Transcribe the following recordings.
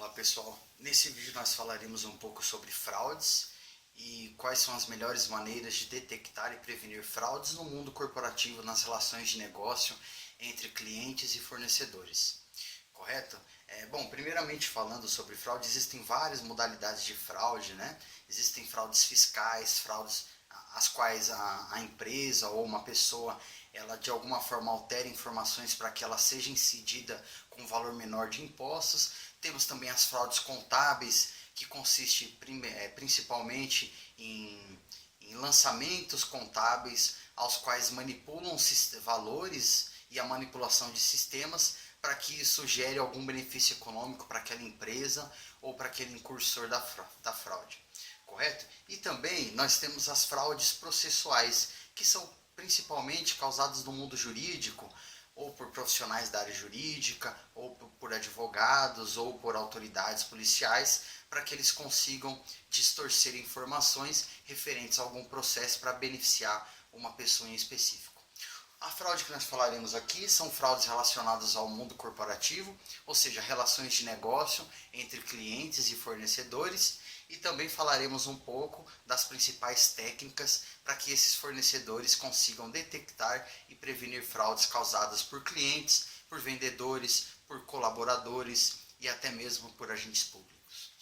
Olá pessoal, nesse vídeo nós falaremos um pouco sobre fraudes e quais são as melhores maneiras de detectar e prevenir fraudes no mundo corporativo nas relações de negócio entre clientes e fornecedores. Correto? Bom, primeiramente falando sobre fraude, existem várias modalidades de fraude, né? Existem fraudes fiscais, fraudes as quais a empresa ou uma pessoa ela de alguma forma altera informações para que ela seja incidida com um valor menor de impostos. Temos também as fraudes contábeis, que consiste principalmente em lançamentos contábeis aos quais manipulam valores e a manipulação de sistemas para que isso gere algum benefício econômico para aquela empresa ou para aquele incursor da fraude. Correto? E também nós temos as fraudes processuais, que são principalmente causadas no mundo jurídico, ou por profissionais da área jurídica, ou por advogados, ou por autoridades policiais, para que eles consigam distorcer informações referentes a algum processo para beneficiar uma pessoa em específico. A fraude que nós falaremos aqui são fraudes relacionadas ao mundo corporativo, ou seja, relações de negócio entre clientes e fornecedores, e também falaremos um pouco das principais técnicas para que esses fornecedores consigam detectar e prevenir fraudes causadas por clientes, por vendedores, por colaboradores e até mesmo por agentes públicos.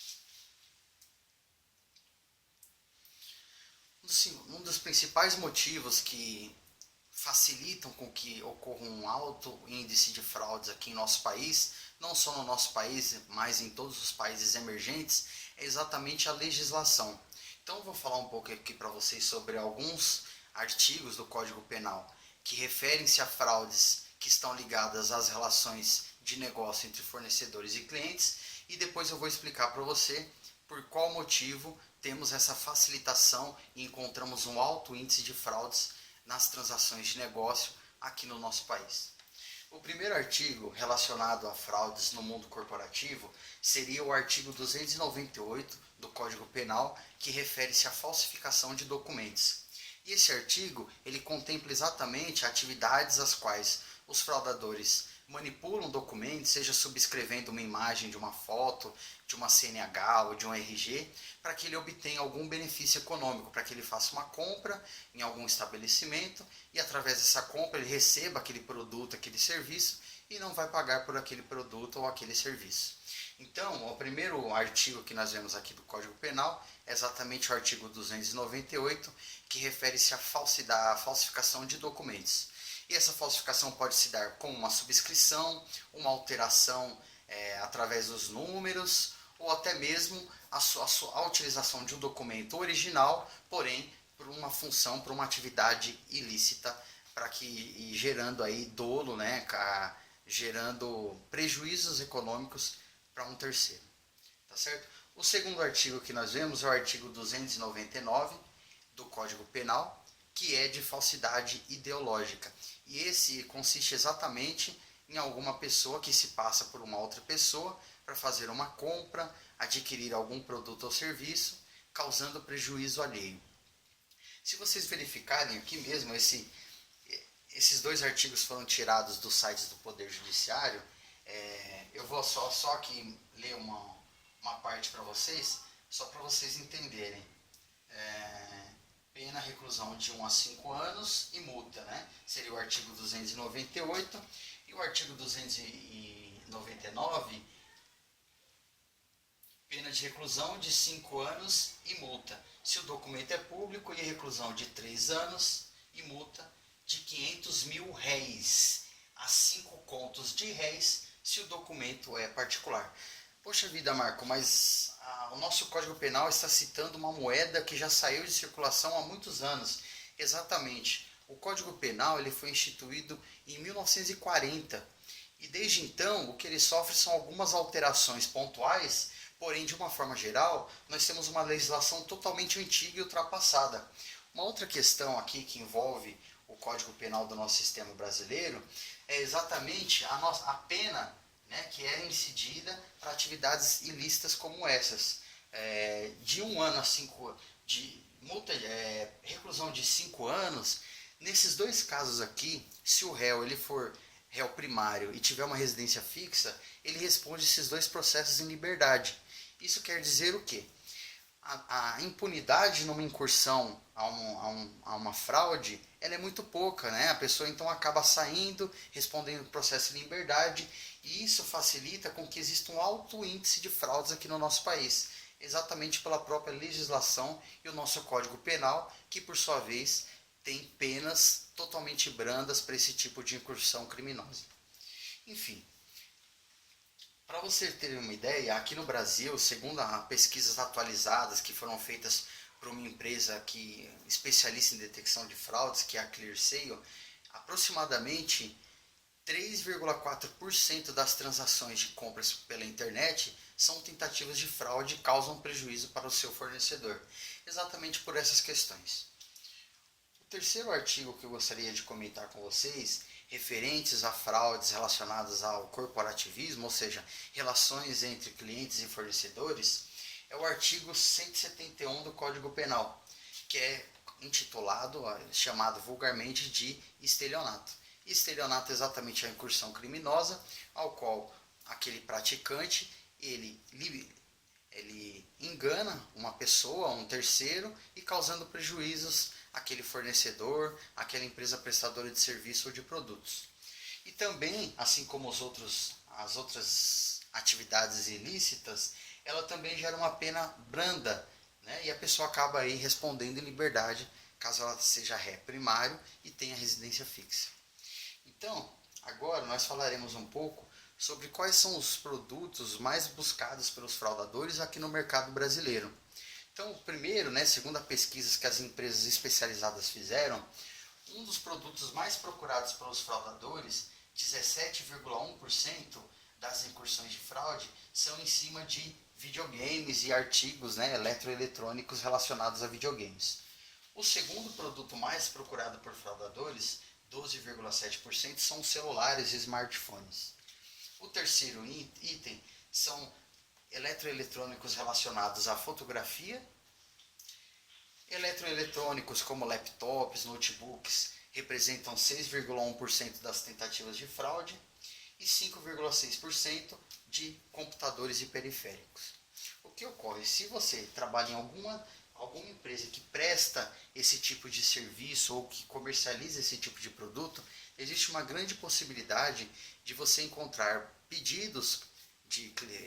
Um dos principais motivos que facilitam com que ocorra um alto índice de fraudes aqui em nosso país, não só no nosso país, mas em todos os países emergentes, é exatamente a legislação. Então eu vou falar um pouco aqui para vocês sobre alguns artigos do Código Penal que referem-se a fraudes que estão ligadas às relações de negócio entre fornecedores e clientes, e depois eu vou explicar para você por qual motivo temos essa facilitação e encontramos um alto índice de fraudes nas transações de negócio aqui no nosso país. O primeiro artigo relacionado a fraudes no mundo corporativo seria o artigo 298 do Código Penal, que refere-se à falsificação de documentos. E esse artigo, ele contempla exatamente atividades às quais os fraudadores manipulam documentos, seja subscrevendo uma imagem de uma foto, de uma CNH ou de um RG, para que ele obtenha algum benefício econômico, para que ele faça uma compra em algum estabelecimento e através dessa compra ele receba aquele produto, aquele serviço e não vai pagar por aquele produto ou aquele serviço. Então, o primeiro artigo que nós vemos aqui do Código Penal é exatamente o artigo 298, que refere-se à falsificação de documentos. E essa falsificação pode se dar com uma subscrição, uma alteração através dos números, ou até mesmo a utilização de um documento original, porém por uma função, por uma atividade ilícita, para que gerando aí dolo, né, gerando prejuízos econômicos para um terceiro. Tá certo? O segundo artigo que nós vemos é o artigo 299 do Código Penal, que é de falsidade ideológica. E esse consiste exatamente em alguma pessoa que se passa por uma outra pessoa para fazer uma compra, adquirir algum produto ou serviço, causando prejuízo alheio. Se vocês verificarem aqui mesmo, esses dois artigos foram tirados dos sites do Poder Judiciário. Eu vou só aqui ler uma parte para vocês, só para vocês entenderem. Pena reclusão de 1 a 5 anos e multa, né? Seria o artigo 298 e o artigo 299, pena de reclusão de 5 anos e multa, se o documento é público, e reclusão de 3 anos e multa de 500 mil réis a 5 contos de réis se o documento é particular. Poxa vida, Marco, mas o nosso Código Penal está citando uma moeda que já saiu de circulação há muitos anos. Exatamente. O Código Penal ele foi instituído em 1940 e desde então o que ele sofre são algumas alterações pontuais, porém de uma forma geral nós temos uma legislação totalmente antiga e ultrapassada. Uma outra questão aqui que envolve o Código Penal do nosso sistema brasileiro é exatamente a pena, né, que era incidida para atividades ilícitas como essas. De 1 ano a 5 de multa, reclusão de 5 anos. Nesses dois casos aqui, se o réu ele for réu primário e tiver uma residência fixa, ele responde esses dois processos em liberdade. Isso quer dizer o quê? A impunidade numa incursão a uma fraude, ela é muito pouca, né? A pessoa então acaba saindo, respondendo o processo em liberdade, e isso facilita com que exista um alto índice de fraudes aqui no nosso país, exatamente pela própria legislação e o nosso Código Penal, que por sua vez tem penas totalmente brandas para esse tipo de incursão criminosa. Enfim, para você ter uma ideia, aqui no Brasil, segundo as pesquisas atualizadas que foram feitas por uma empresa que especialista em detecção de fraudes, que é a ClearSale, aproximadamente 3,4% das transações de compras pela internet são tentativas de fraude e causam prejuízo para o seu fornecedor, exatamente por essas questões. O terceiro artigo que eu gostaria de comentar com vocês, referentes a fraudes relacionadas ao corporativismo, ou seja, relações entre clientes e fornecedores, é o artigo 171 do Código Penal, que é intitulado, chamado vulgarmente de estelionato. Estelionato é exatamente a incursão criminosa, ao qual aquele praticante ele engana uma pessoa, um terceiro, e causando prejuízos àquele fornecedor, àquela empresa prestadora de serviço ou de produtos. E também, assim como as outras atividades ilícitas, ela também gera uma pena branda, né? E a pessoa acaba aí respondendo em liberdade, caso ela seja ré primário e tenha residência fixa. Então, agora nós falaremos um pouco sobre quais são os produtos mais buscados pelos fraudadores aqui no mercado brasileiro. Então, primeiro, né, segundo as pesquisas que as empresas especializadas fizeram, um dos produtos mais procurados pelos fraudadores, 17,1% das incursões de fraude, são em cima de videogames e artigos, né, eletroeletrônicos relacionados a videogames. O segundo produto mais procurado por fraudadores, 12,7%, são celulares e smartphones. O terceiro item são eletroeletrônicos relacionados à fotografia. Eletroeletrônicos como laptops, notebooks, representam 6,1% das tentativas de fraude e 5,6% de computadores e periféricos. O que ocorre? Se você trabalha em alguma empresa que presta esse tipo de serviço ou que comercializa esse tipo de produto, existe uma grande possibilidade de você encontrar pedidos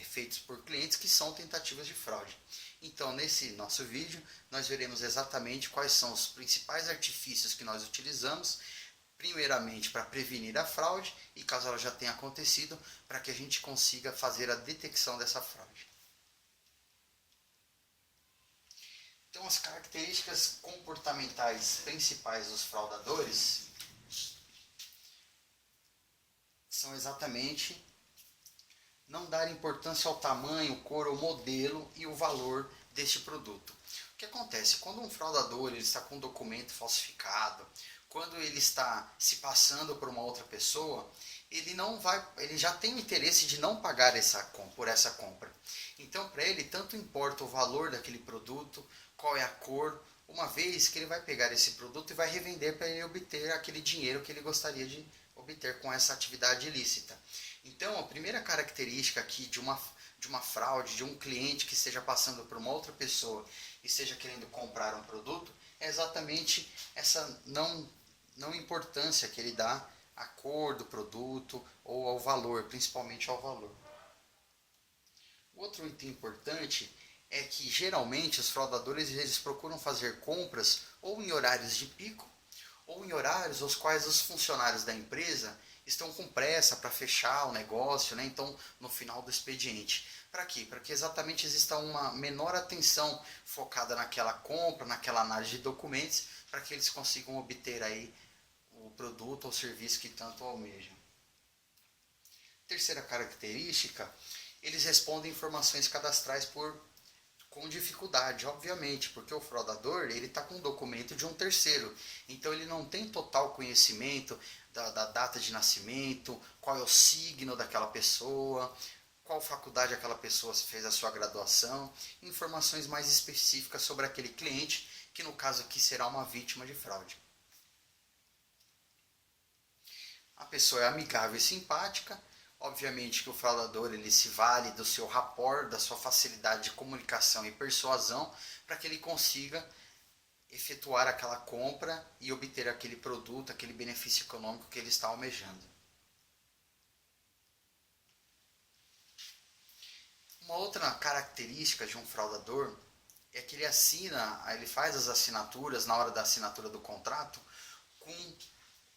feitos por clientes que são tentativas de fraude. Então, nesse nosso vídeo, nós veremos exatamente quais são os principais artifícios que nós utilizamos, primeiramente para prevenir a fraude e, caso ela já tenha acontecido, para que a gente consiga fazer a detecção dessa fraude. Então, as características comportamentais principais dos fraudadores são exatamente não dar importância ao tamanho, cor ou modelo e o valor deste produto. O que acontece? Quando um fraudador ele está com um documento falsificado, quando ele está se passando por uma outra pessoa, ele já tem o interesse de não pagar por essa compra. Então, para ele, tanto importa o valor daquele produto, qual é a cor, uma vez que ele vai pegar esse produto e vai revender para ele obter aquele dinheiro que ele gostaria de obter com essa atividade ilícita. Então, a primeira característica aqui de uma fraude, de um cliente que esteja passando por uma outra pessoa e esteja querendo comprar um produto, é exatamente essa não importância que ele dá à cor do produto ou ao valor, principalmente ao valor. O outro item importante é que geralmente os fraudadores eles procuram fazer compras ou em horários de pico ou em horários aos quais os funcionários da empresa estão com pressa para fechar o negócio, né? Então, no final do expediente. Para quê? Para que exatamente exista uma menor atenção focada naquela compra, naquela análise de documentos, para que eles consigam obter aí o produto ou serviço que tanto almejam. Terceira característica, eles respondem informações cadastrais com dificuldade, obviamente, porque o fraudador ele está com um documento de um terceiro, então ele não tem total conhecimento da data de nascimento, qual é o signo daquela pessoa, qual faculdade aquela pessoa fez a sua graduação, informações mais específicas sobre aquele cliente, que no caso aqui será uma vítima de fraude. A pessoa é amigável e simpática. Obviamente que o fraudador ele se vale do seu rapport, da sua facilidade de comunicação e persuasão para que ele consiga efetuar aquela compra e obter aquele produto, aquele benefício econômico que ele está almejando. Uma outra característica de um fraudador é que ele faz as assinaturas na hora da assinatura do contrato com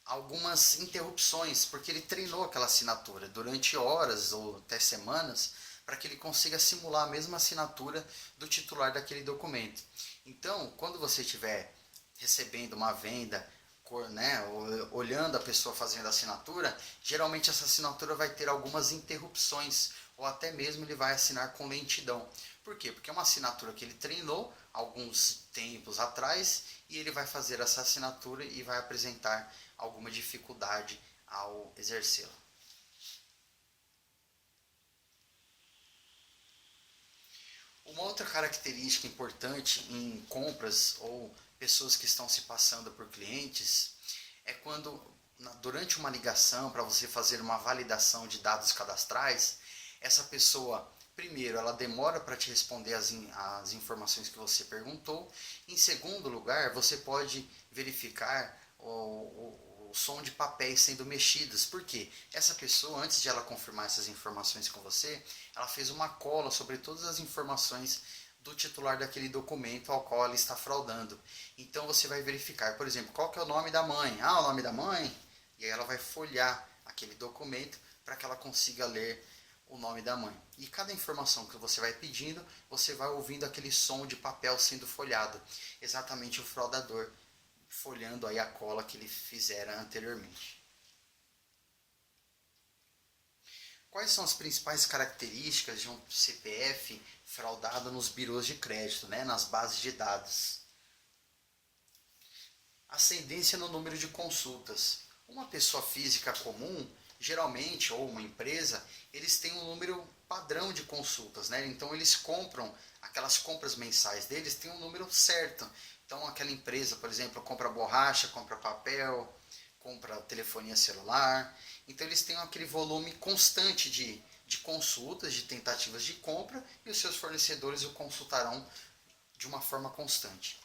algumas interrupções, porque ele treinou aquela assinatura durante horas ou até semanas para que ele consiga simular a mesma assinatura do titular daquele documento. Então, quando você estiver recebendo uma venda, né, olhando a pessoa fazendo a assinatura, geralmente essa assinatura vai ter algumas interrupções, ou até mesmo ele vai assinar com lentidão. Por quê? Porque é uma assinatura que ele treinou alguns tempos atrás e ele vai fazer essa assinatura e vai apresentar alguma dificuldade ao exercê-la. Uma outra característica importante em compras ou pessoas que estão se passando por clientes é quando, durante uma ligação, para você fazer uma validação de dados cadastrais, essa pessoa, primeiro, ela demora para te responder as informações que você perguntou. Em segundo lugar, você pode verificar o som de papéis sendo mexidos. Por quê? Essa pessoa, antes de ela confirmar essas informações com você, ela fez uma cola sobre todas as informações do titular daquele documento ao qual ela está fraudando. Então você vai verificar, por exemplo, qual que é o nome da mãe? Ah, o nome da mãe? E aí ela vai folhear aquele documento para que ela consiga ler o nome da mãe. E cada informação que você vai pedindo, você vai ouvindo aquele som de papel sendo folhado. Exatamente o fraudador folhando aí a cola que ele fizera anteriormente. Quais são as principais características de um CPF fraudado nos birôs de crédito, né, nas bases de dados? Ascendência no número de consultas. Uma pessoa física comum, geralmente, ou uma empresa, eles têm um número padrão de consultas, né? Então eles compram, aquelas compras mensais deles têm um número certo. Então aquela empresa, por exemplo, compra borracha, compra papel, compra telefonia celular. Então eles têm aquele volume constante de consultas, de tentativas de compra, e os seus fornecedores o consultarão de uma forma constante.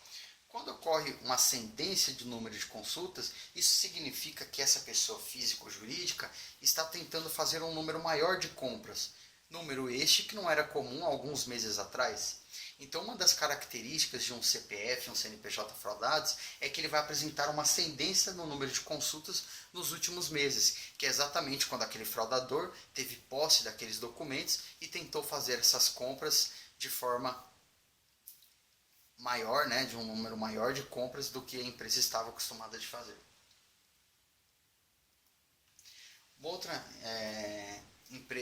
Quando ocorre uma ascendência de número de consultas, isso significa que essa pessoa física ou jurídica está tentando fazer um número maior de compras. Número este que não era comum alguns meses atrás. Então, uma das características de um CPF, um CNPJ fraudados, é que ele vai apresentar uma ascendência no número de consultas nos últimos meses, que é exatamente quando aquele fraudador teve posse daqueles documentos e tentou fazer essas compras de forma maior, né, de um número maior de compras do que a empresa estava acostumada de fazer.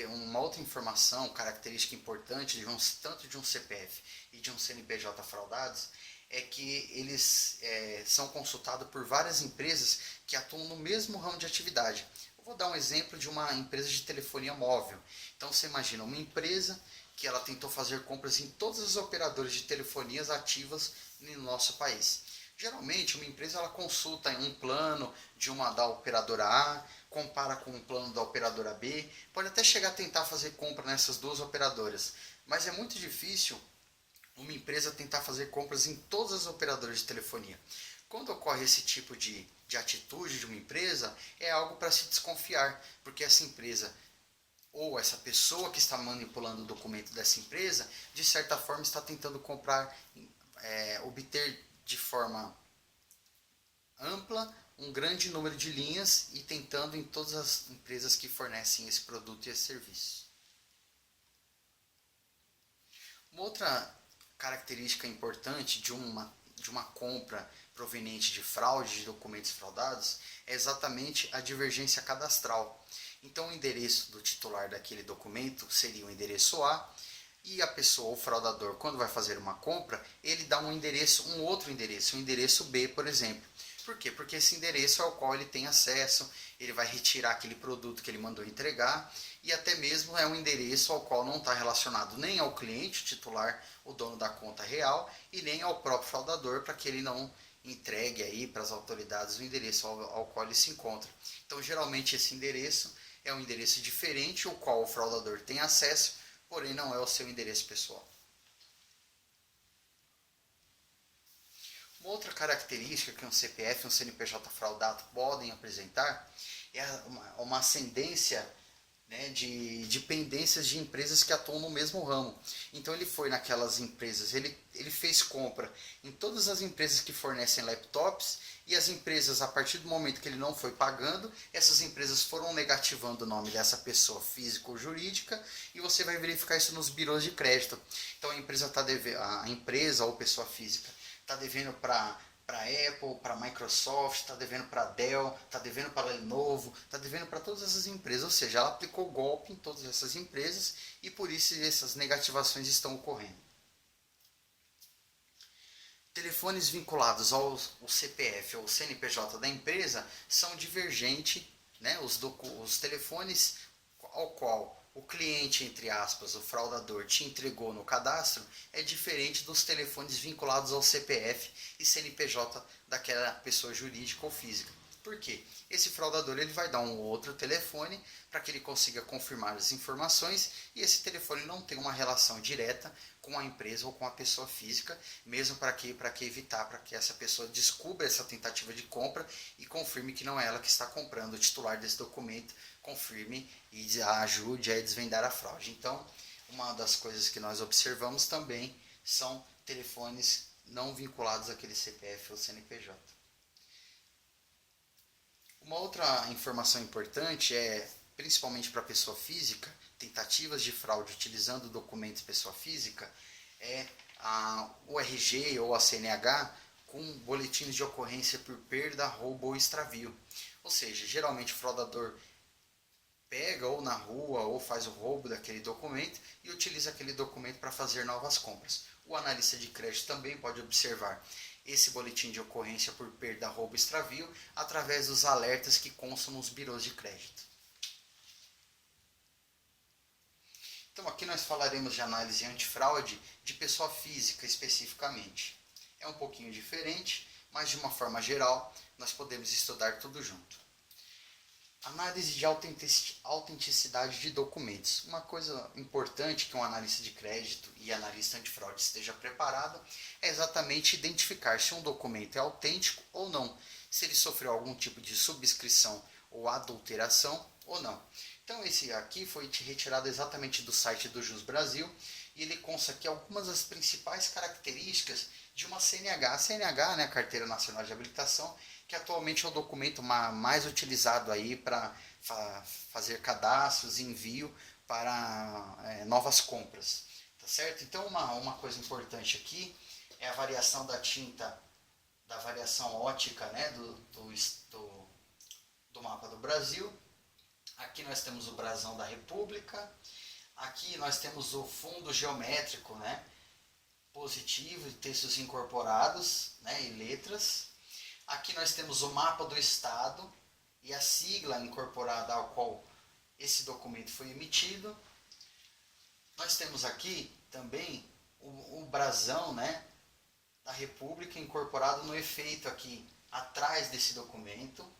Uma outra informação, característica importante tanto de um CPF e de um CNPJ fraudados é que eles são consultados por várias empresas que atuam no mesmo ramo de atividade. Eu vou dar um exemplo de uma empresa de telefonia móvel. Então você imagina uma empresa que ela tentou fazer compras em todas as operadoras de telefonias ativas no nosso país. Geralmente, uma empresa ela consulta um plano da operadora A, compara com um plano da operadora B, pode até chegar a tentar fazer compra nessas duas operadoras, mas é muito difícil uma empresa tentar fazer compras em todas as operadoras de telefonia. Quando ocorre esse tipo de atitude de uma empresa, é algo para se desconfiar, porque essa empresa ou essa pessoa que está manipulando o documento dessa empresa, de certa forma está tentando obter de forma ampla um grande número de linhas e tentando em todas as empresas que fornecem esse produto e esse serviço. Uma outra característica importante de uma compra proveniente de fraude de documentos fraudados é exatamente a divergência cadastral. Então o endereço do titular daquele documento seria o endereço A, e a pessoa, o fraudador, quando vai fazer uma compra, ele dá um outro endereço, um endereço B, por exemplo. Por quê? Porque esse endereço é ao qual ele tem acesso, ele vai retirar aquele produto que ele mandou entregar, e até mesmo é um endereço ao qual não está relacionado nem ao cliente, o titular, o dono da conta real, e nem ao próprio fraudador, para que ele não entregue aí para as autoridades o endereço ao qual ele se encontra. Então, geralmente esse endereço é um endereço diferente, o qual o fraudador tem acesso, porém não é o seu endereço pessoal. Uma outra característica que um CPF e um CNPJ fraudado podem apresentar é uma ascendência, né, de dependências de empresas que atuam no mesmo ramo. Então ele foi naquelas empresas, ele fez compra em todas as empresas que fornecem laptops, e as empresas, a partir do momento que ele não foi pagando, essas empresas foram negativando o nome dessa pessoa física ou jurídica, e você vai verificar isso nos birôs de crédito. Então a empresa tá a empresa ou pessoa física está devendo para Apple, para Microsoft, está devendo para Dell, está devendo para Lenovo, está devendo para todas essas empresas. Ou seja, ela aplicou golpe em todas essas empresas e por isso essas negativações estão ocorrendo. Telefones vinculados ao CPF ou CNPJ da empresa são divergentes, né? Os telefones ao qual o cliente, entre aspas, o fraudador, te entregou no cadastro é diferente dos telefones vinculados ao CPF e CNPJ daquela pessoa jurídica ou física. Por quê? Esse fraudador ele vai dar um outro telefone para que ele consiga confirmar as informações, e esse telefone não tem uma relação direta com a empresa ou com a pessoa física, mesmo para que evitar para que essa pessoa descubra essa tentativa de compra e confirme que não é ela que está comprando. O titular desse documento confirme e ajude a desvendar a fraude. Então, uma das coisas que nós observamos também são telefones não vinculados àquele CPF ou CNPJ. Uma outra informação importante é, principalmente para a pessoa física, tentativas de fraude utilizando documentos pessoa física, é o RG ou a CNH com boletins de ocorrência por perda, roubo ou extravio. Ou seja, geralmente o fraudador pega ou na rua ou faz o roubo daquele documento e utiliza aquele documento para fazer novas compras. O analista de crédito também pode observar esse boletim de ocorrência por perda, roubo e extravio através dos alertas que constam nos birôs de crédito. Então aqui nós falaremos de análise antifraude de pessoa física especificamente. É um pouquinho diferente, mas de uma forma geral nós podemos estudar tudo junto. Análise de autenticidade de documentos. Uma coisa importante que um analista de crédito e analista antifraude esteja preparado é exatamente identificar se um documento é autêntico ou não, se ele sofreu algum tipo de subscrição ou adulteração ou não. Então esse aqui foi retirado exatamente do site do Jus Brasil, e ele consta aqui algumas das principais características de uma CNH. A CNH, né, Carteira Nacional de Habilitação, que atualmente é o documento mais utilizado aí para fazer cadastros e envio para novas compras, tá certo? Então uma coisa importante aqui é a variação da tinta, da variação ótica, né, do mapa do Brasil. Aqui nós temos o brasão da República, aqui nós temos o fundo geométrico, né, positivo, e textos incorporados, né, e letras. Aqui nós temos o mapa do estado e a sigla incorporada ao qual esse documento foi emitido. Nós temos aqui também o brasão, né, da República incorporado no efeito aqui atrás desse documento.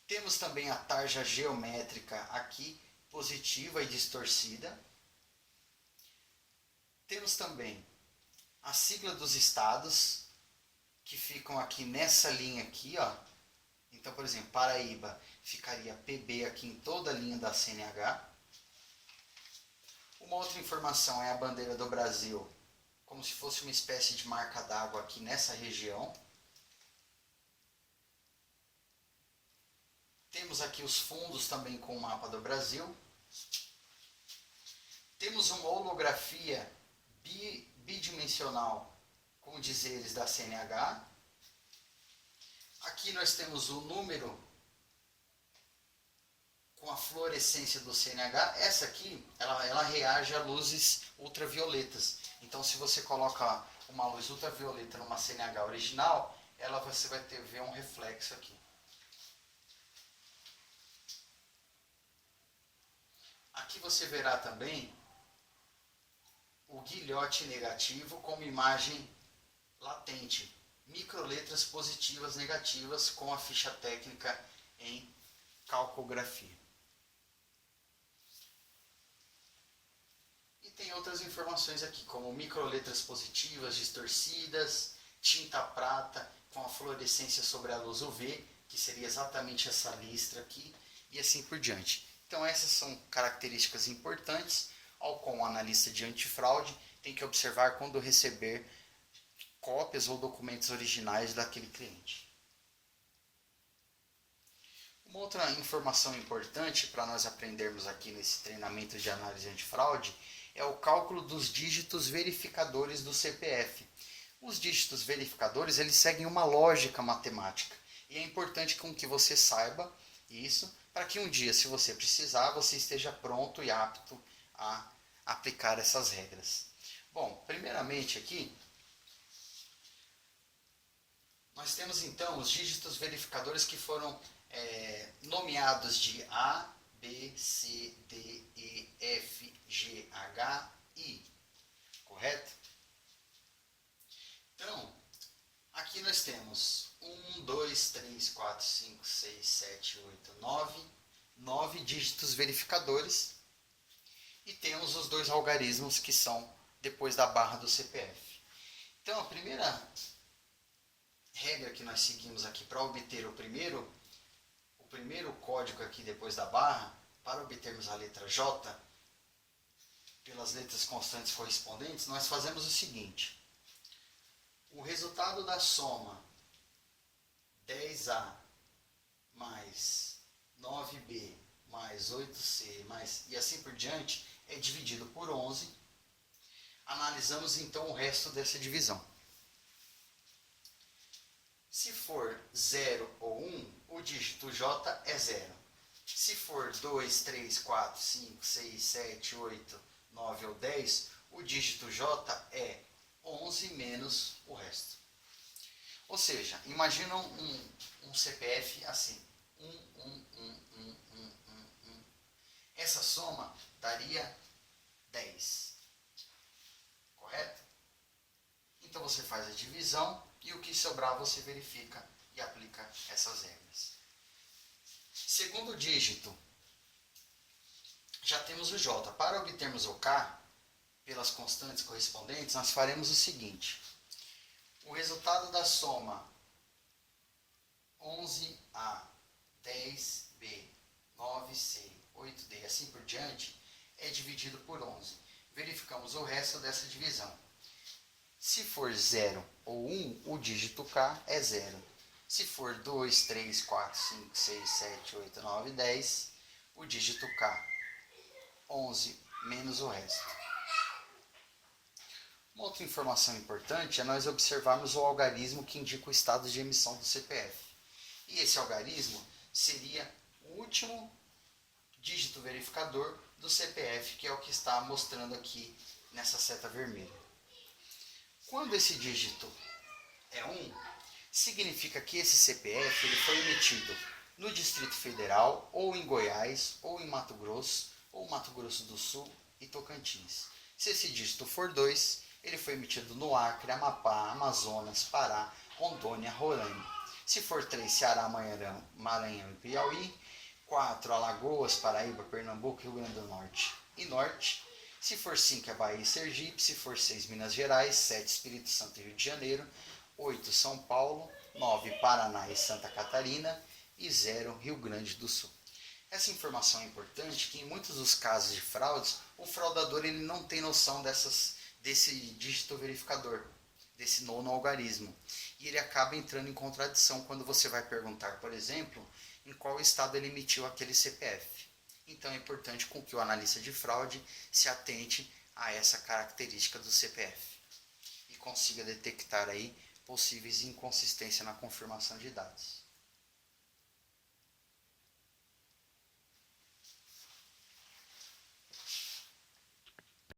Temos também a tarja geométrica aqui, positiva e distorcida. Temos também a sigla dos estados, que ficam aqui nessa linha aqui, ó. Então, por exemplo, Paraíba ficaria PB aqui em toda a linha da CNH. Uma outra informação é a bandeira do Brasil, como se fosse uma espécie de marca d'água aqui nessa região. Temos aqui os fundos também com o mapa do Brasil. Temos uma holografia bidimensional com dizeres da CNH. Aqui nós temos o número com a fluorescência do CNH. Essa aqui, ela reage a luzes ultravioletas. Então, se você coloca uma luz ultravioleta numa CNH original, você vai ver um reflexo aqui. Aqui você verá também o guilhote negativo como imagem latente, microletras positivas, negativas com a ficha técnica em calcografia. E tem outras informações aqui, como microletras positivas, distorcidas, tinta prata com a fluorescência sobre a luz UV, que seria exatamente essa listra aqui, e assim por diante. Então essas são características importantes, ao qual o analista de antifraude tem que observar quando receber cópias ou documentos originais daquele cliente. Uma outra informação importante para nós aprendermos aqui nesse treinamento de análise antifraude é o cálculo dos dígitos verificadores do CPF. Os dígitos verificadores, eles seguem uma lógica matemática e é importante que você saiba isso para que um dia, se você precisar, você esteja pronto e apto a aplicar essas regras. Bom, primeiramente aqui, nós temos então os dígitos verificadores que foram nomeados de A, B, C, D, E, F, G, H, I. Correto? Então, aqui nós temos 1, 2, 3, 4, 5, 6, 7, 8, 9 dígitos verificadores e temos os dois algarismos que são depois da barra do CPF. Então, a primeira regra que nós seguimos aqui para obter o primeiro código aqui depois da barra, para obtermos a letra J, pelas letras constantes correspondentes, nós fazemos o seguinte. O resultado da soma 10A mais 9B mais 8C e assim por diante é dividido por 11. Analisamos então o resto dessa divisão. Se for 0 ou 1, o dígito J é 0. Se for 2, 3, 4, 5, 6, 7, 8, 9 ou 10, o dígito J é 11 menos o resto. Ou seja, imagina um CPF assim. 1. Essa soma daria 10. Correto? Então você faz a divisão e o que sobrar você verifica e aplica essas regras. Segundo dígito, já temos o J. Para obtermos o K, pelas constantes correspondentes, nós faremos o seguinte. O resultado da soma 11A, 10B, 9C, 8D, assim por diante, é dividido por 11. Verificamos o resto dessa divisão. Se for 0 ou 1, o dígito K é 0. Se for 2, 3, 4, 5, 6, 7, 8, 9, 10, o dígito K, 11 menos o resto. Uma outra informação importante é nós observarmos o algarismo que indica o estado de emissão do CPF. E esse algarismo seria o último dígito verificador do CPF, que é o que está mostrando aqui nessa seta vermelha. Quando esse dígito é 1, significa que esse CPF ele foi emitido no Distrito Federal, ou em Goiás, ou em Mato Grosso, ou Mato Grosso do Sul e Tocantins. Se esse dígito for 2, ele foi emitido no Acre, Amapá, Amazonas, Pará, Rondônia, Roraima. Se for 3, Ceará, Maranhão e Piauí. 4, Alagoas, Paraíba, Pernambuco, Rio Grande do Norte e Norte. Se for 5, é Bahia e Sergipe. Se for 6, Minas Gerais. 7, Espírito Santo e Rio de Janeiro. 8, São Paulo. 9, Paraná e Santa Catarina. E 0, Rio Grande do Sul. Essa informação é importante, que em muitos dos casos de fraudes, o fraudador ele não tem noção desse dígito verificador, desse nono algarismo. E ele acaba entrando em contradição quando você vai perguntar, por exemplo, em qual estado ele emitiu aquele CPF. Então é importante com que o analista de fraude se atente a essa característica do CPF e consiga detectar aí possíveis inconsistências na confirmação de dados.